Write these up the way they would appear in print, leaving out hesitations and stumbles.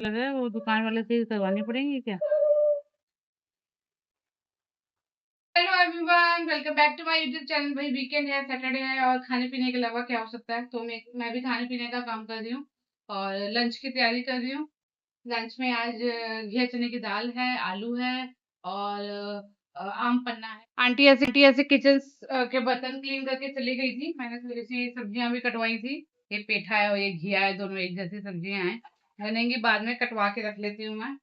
लग रहा है वो दुकान वाले से ही करवानी पड़ेंगी क्या? Hello everyone, welcome back to my YouTube channel. भाई वीकेंड है, सैटरडे है और खाने पीने के अलावा क्या हो सकता है। तो मैं भी खाने पीने का काम कर रही हूँ और लंच की तैयारी कर रही हूँ। लंच में आज घिया चने की दाल है, आलू है और आम पन्ना है। आंटी ऐसे किचन के बर्तन क्लीन करके चली गई थी। मैंने थोड़ी सी सब्जियां भी कटवाई थी। ये पेठा है और ये घिया है, दोनों एक जैसी सब्जियां हैं। बनेंगी बाद में, कटवा के रख लेती हूँ मैं।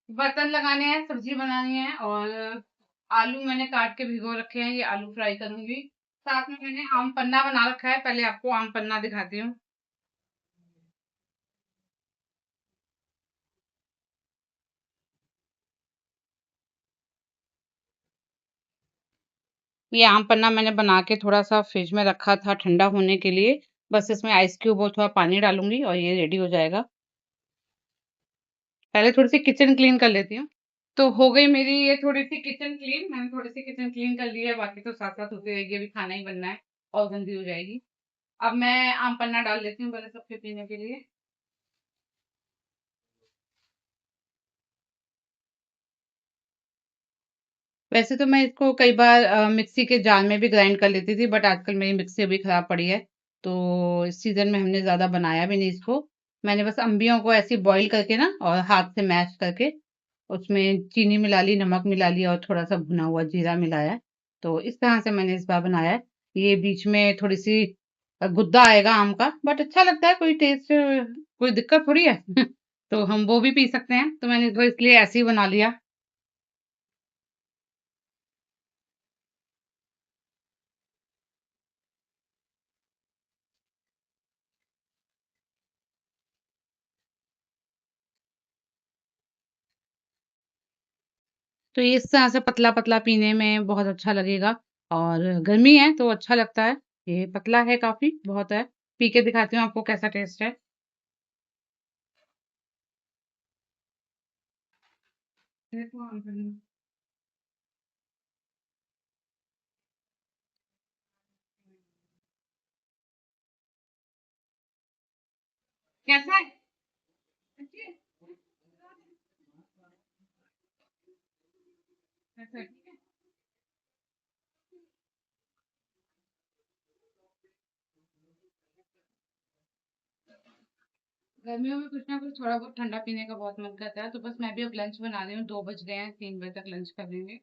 बर्तन लगाने हैं, सब्जी बनानी है और आलू मैंने काट के भिगो रखे हैं, ये आलू फ्राई करूंगी। साथ में मैंने आम पन्ना बना रखा है, पहले आपको आम पन्ना दिखाती हूँ। ये आम पन्ना मैंने बना के थोड़ा सा फ्रिज में रखा था ठंडा होने के लिए। बस इसमें आइस क्यूब और थोड़ा पानी डालूंगी और ये रेडी हो जाएगा। पहले थोड़ी सी किचन क्लीन कर लेती हूँ। तो हो गई मेरी ये थोड़ी सी किचन क्लीन। मैंने थोड़ी सी किचन क्लीन कर ली है, बाकी तो साथ साथ होती रहेगी, अभी खाना ही बनना है और गंदी हो जाएगी। अब मैं आम पन्ना डाल देती हूँ पहले सबके पीने के लिए। वैसे तो मैं इसको कई बार मिक्सी के जार में भी ग्राइंड कर लेती थी, बट आजकल मेरी मिक्सी अभी खराब पड़ी है। तो इस सीजन में हमने ज्यादा बनाया भी नहीं इसको। मैंने बस अम्बियों को ऐसे बॉईल करके ना और हाथ से मैश करके उसमें चीनी मिला ली, नमक मिला लिया और थोड़ा सा भुना हुआ जीरा मिलाया है। तो इस तरह से मैंने इस बार बनाया है। ये बीच में थोड़ी सी गुद्दा आएगा आम का, बट अच्छा लगता है, कोई टेस्ट, कोई दिक्कत थोड़ी है। तो हम वो भी पी सकते हैं, तो मैंने इसको इसलिए ऐसे ही बना लिया। तो ये इस तरह से पतला-पतला पीने में बहुत अच्छा लगेगा और गर्मी है तो अच्छा लगता है। ये पतला है काफ़ी, बहुत है। पी के दिखाती हूँ आपको कैसा टेस्ट है। देखो कैसा है? अच्छी है? ऐसा है, ठीक है? गर्मियों में कुछ ना कुछ थोड़ा बहुत ठंडा पीने का बहुत मन करता है, तो बस मैं भी अब लंच बना रही हूँ। 2 बज गए हैं, 3 बजे तक लंच कर लेंगे।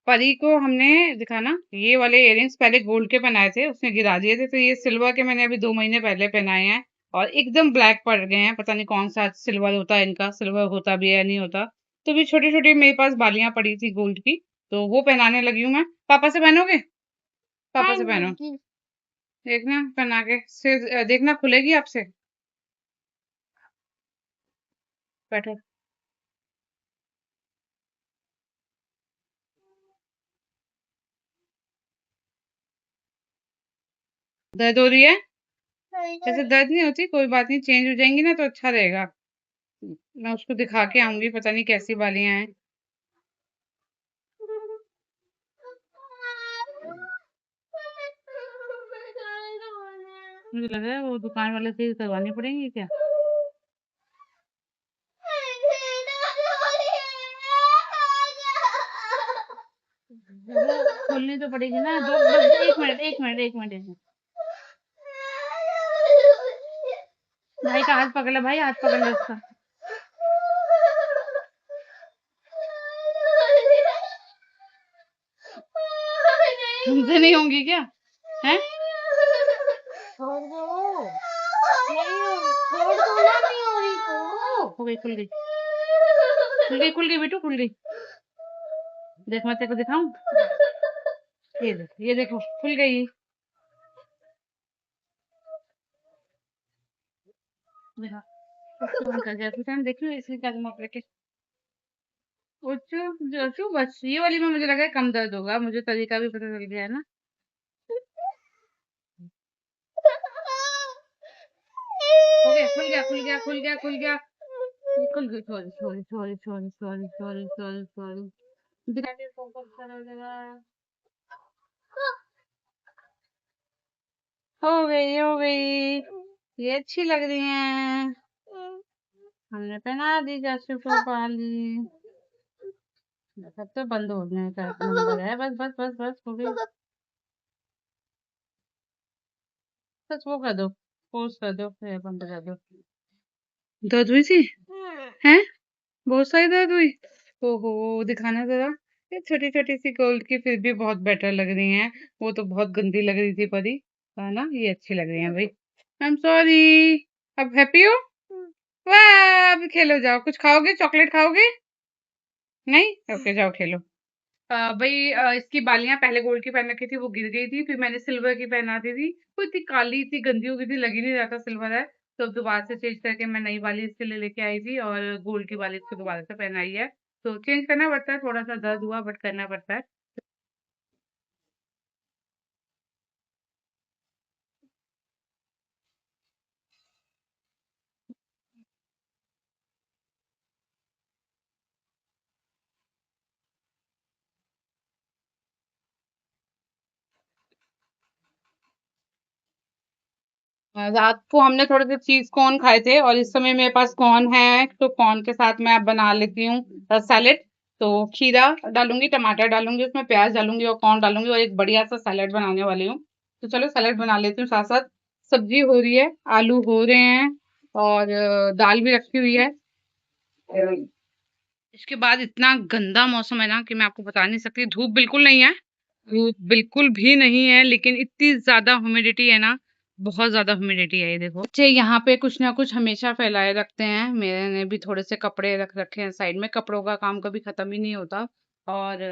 परी को हमने देखा ना, ये वाले इयररिंग्स पहले गोल्ड के पहनाए थे, उसने गिरा दिए थे, तो ये सिल्वर के मैंने अभी 2 महीने पहले पहनाए हैं और एकदम ब्लैक पड़ गए हैं। पता नहीं कौन सा सिल्वर होता है इनका, सिल्वर होता भी है या नहीं होता। तो भी छोटी छोटी मेरे पास बालियां पड़ी थी गोल्ड की, तो वो पहनाने लगी हूँ मैं। पापा से पहनोगे? पापा से पहनो, देखना पहना के सिर देखना खुलेगी आपसे। बैठो। दर्द हो रही है? ऐसे दर्द नहीं होती, कोई बात नहीं, चेंज हो जाएंगी ना तो अच्छा रहेगा। मैं उसको दिखा के आऊंगी, पता नहीं कैसी बालियां हैं। मुझे लग रहा है वो दुकान वाले से ही करवानी पड़ेंगी क्या? वो खोलनी तो पड़ेगी ना। दो बस, 1 मिनट 1 मिनट 1 मिनट 1 मिनट। भाई का हाथ पकड़ ले, भाई हाथ पकड़ ले उसका। तुमसे नहीं होंगी क्या? हैं? छोड़ दो। नहीं छोड़ दो ना, नहीं हो रही तो। हो गई, खुल गई, खुल गई, खुल गई बेटू, खुल गई। देख मैं तेरे को दिखाऊं। ये देख, ये देखो खुल गई। देखा, उसको बंद कर दिया। फिर देखियो इसकी क्या दिमाग लेके। जो बस ये वाली में मुझे लगा है कम दर्द होगा, मुझे तरीका भी पता चल गया है ना। खुल गया खुल गया खुल गया खुल गया खुल गया। Sorry sorry sorry sorry sorry sorry sorry sorry. Biryani focus करो जरा। हो गई हो गई। ये अच्छी लग रही हैं। हमने पहना दी जैसे वाली। सब तो बंद होने का नंबर है। बस बस बस बस हो गई। बस वो कर दो। पोस्ट कर दो फिर बंद कर दो। दर्द हुई थी? हैं? बहुत सारी दर्द हुई? ओहो, दिखाना जरा। ये छोटी छोटी सी गोल्ड की फिर भी बहुत बेटर लग रही हैं। वो तो बहुत गंदी लग रही थी परी, है ना? ये अच्छी लग रही है भाई। I am sorry. अब हैप्पी हो? वाह, अब खेलो जाओ। कुछ खाओगे? चॉकलेट खाओगे? नहीं? ओके जाओ खेलो। भाई इसकी बालियां पहले गोल्ड की पहन रखी थी, वो गिर गई थी। फिर मैंने सिल्वर की पहना दी थी। वो इतनी काली, इतनी गंदी हो गई थी, लग ही नहीं रहा था सिल्वर है। तो अब दोबारा से चेंज करके मैं नई वाली इसके लिए लेके आई थी और गोल्ड की वाली इसको दोबारा से पहनाई है। तो चेंज करना पड़ता है, थोड़ा सा दर्द हुआ बट करना पड़ता है। रात को हमने थोड़े से चीज कॉर्न खाए थे और इस समय मेरे पास कॉर्न है, तो कॉर्न के साथ मैं अब बना लेती हूँ सैलेड। तो खीरा डालूंगी, टमाटर डालूंगी, उसमें प्याज डालूंगी और कॉर्न डालूंगी और एक बढ़िया सा सैलेड बनाने वाली हूँ। तो चलो सैलेड बना लेती हूँ, साथ साथ सब्जी हो रही है, आलू हो रहे हैं और दाल भी रखी हुई है। इसके बाद इतना गंदा मौसम है ना कि मैं आपको बता नहीं सकती। धूप बिल्कुल नहीं है, धूप बिल्कुल भी नहीं है, लेकिन इतनी ज्यादा ह्यूमिडिटी है ना, बहुत ज्यादा ह्यूमिडिटी है। ये देखो बच्चे यहाँ पे कुछ ना कुछ हमेशा फैलाए रखते हैं। मेरे ने भी थोड़े से कपड़े रख रखे हैं साइड में। कपड़ों का काम कभी खत्म ही नहीं होता। और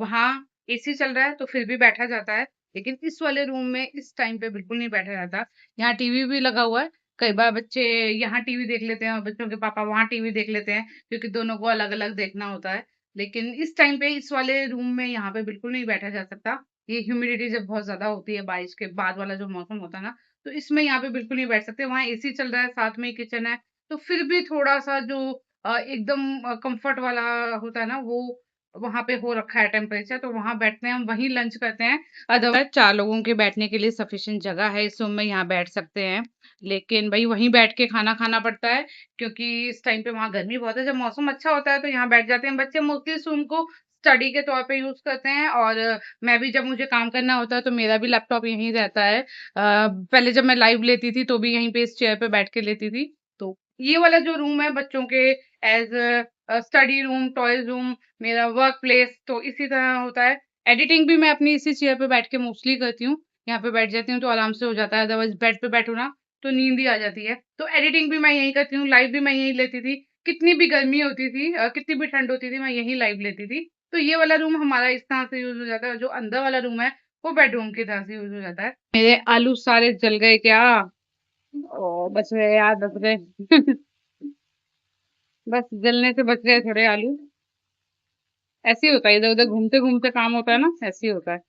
वहाँ एसी चल रहा है तो फिर भी बैठा जाता है, लेकिन इस वाले रूम में इस टाइम पे बिल्कुल नहीं बैठा जाता। यहाँ टीवी भी लगा हुआ है। कई बार बच्चे यहाँ टीवी देख लेते हैं और बच्चों के पापा वहाँ टीवी देख लेते हैं, क्योंकि दोनों को अलग अलग देखना होता है। लेकिन इस टाइम पे इस वाले रूम में यहाँ पे बिल्कुल नहीं बैठा जा सकता। ये ह्यूमिडिटी जब बहुत ज्यादा होती है, बारिश के बाद वाला जो मौसम होता है ना, तो इसमें यहाँ पे बिल्कुल नहीं बैठ सकते। वहाँ एसी चल रहा है, साथ में किचन है, तो फिर भी थोड़ा सा जो एकदम कंफर्ट वाला होता है ना, वो वहां पे हो रखा है टेम्परेचर, तो वहां बैठते हैं हम, वहीं लंच करते हैं। अदरवाइज 4 लोगों के बैठने के लिए सफिशिएंट जगह है इस रूम में, यहाँ बैठ सकते हैं। लेकिन भाई वहीं बैठ के खाना खाना पड़ता है, क्योंकि इस टाइम पे वहाँ गर्मी बहुत है। जब मौसम अच्छा होता है तो यहाँ बैठ जाते हैं बच्चे। मोस्टली इस रूम को स्टडी के तौर पे यूज करते हैं और मैं भी जब मुझे काम करना होता है तो मेरा भी लैपटॉप यहीं रहता है। पहले जब मैं लाइव लेती थी तो भी यहीं पे इस चेयर पे बैठ के लेती थी। तो ये वाला जो रूम है बच्चों के as study room, toys room, मेरा वर्क प्लेस, तो इसी तरह होता है। एडिटिंग भी मैं अपनी इसी चेयर पे बैठ के मोस्टली करती हूँ। यहाँ पे बैठ जाती हूँ तो आराम से हो जाता है, अदरवाइज बेड पे बैठू ना तो नींद ही आ जाती है। तो एडिटिंग भी मैं यहीं करती हूँ, लाइव भी मैं यहीं लेती थी। कितनी भी गर्मी होती थी, कितनी भी ठंड होती थी, मैं यहीं लाइव लेती थी। तो ये वाला रूम हमारा इस तरह से यूज हो जाता है, और जो अंदर वाला रूम है वो बेडरूम की तरह से यूज हो जाता है। मेरे आलू सारे जल गए क्या? ओ बच गए यार, बच गए। बस जलने से बच गए थोड़े आलू। ऐसे ही होता है, इधर उधर घूमते घूमते काम होता है ना, ऐसे ही होता है।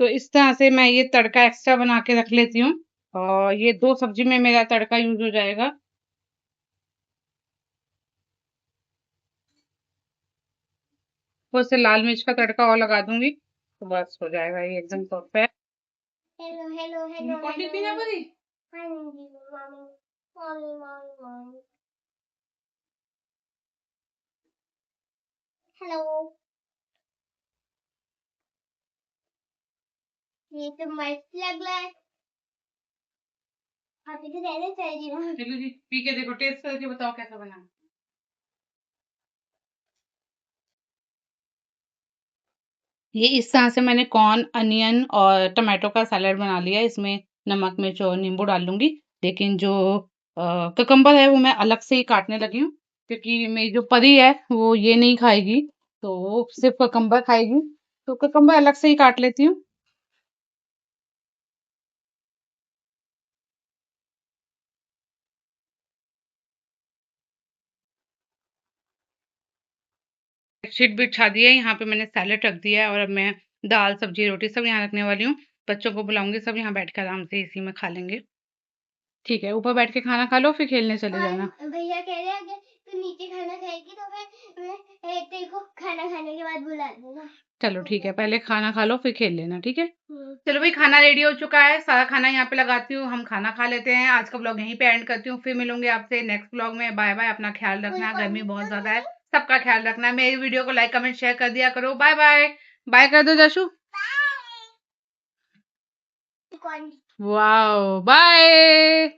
तो इस तरह से मैं ये तड़का एक्स्ट्रा बना के रख लेती हूँ और ये 2 सब्जी में मेरा तड़का यूज हो जाएगा। ऊपर से लाल मिर्च का तड़का और लगा दूंगी तो बस हो जाएगा ये एकदम perfect. Hello hello hello coffee पीना पड़ी? हाँ जी mummy, mummy mummy mummy. Hello. ये तो मस्त लग रहा है। हाँ तो रहने चाहिए ना। चलो जी पी के देखो, टेस्ट करके बताओ कैसा बना। ये इस तरह से मैंने कॉर्न, अनियन और टमाटो का सैलेड बना लिया है। इसमें नमक, मिर्च और नींबू डाल लूंगी। लेकिन जो ककम्बर है वो मैं अलग से ही काटने लगी हूँ, क्योंकि मेरी जो परी है वो ये नहीं खाएगी, तो वो सिर्फ ककम्बर खाएगी। तो ककम्बर अलग से ही काट लेती हूँ। बेडशीट बिछा दी है, यहाँ पे मैंने सैलेड रख दिया है और अब मैं दाल, सब्जी, रोटी सब यहाँ रखने वाली हूँ। बच्चों को बुलाऊंगी, सब यहाँ बैठ कर आराम से इसी में खा लेंगे। ठीक है, ऊपर बैठ के खाना खा लो फिर खेलने चले जाना। भैया कह रहे हैं अगर तू नीचे खाना खाएगी तो फिर तेरे को खाना खाने के बाद बुला देना। चलो ठीक है, पहले खाना खा लो फिर खेल लेना, ठीक है। चलो भाई, खाना रेडी हो चुका है, सारा खाना यहाँ पे लगाती हूँ, हम खाना खा लेते हैं। आज का ब्लॉग यहीं पे एंड करती हूँ, फिर मिलूंगी आपसे नेक्स्ट ब्लॉग में। बाय बाय, अपना ख्याल रखना, गर्मी बहुत ज्यादा है, सबका ख्याल रखना। मेरी वीडियो को लाइक कमेंट शेयर कर दिया करो। बाय बाय, बाय कर दो जशु। Wow, bye.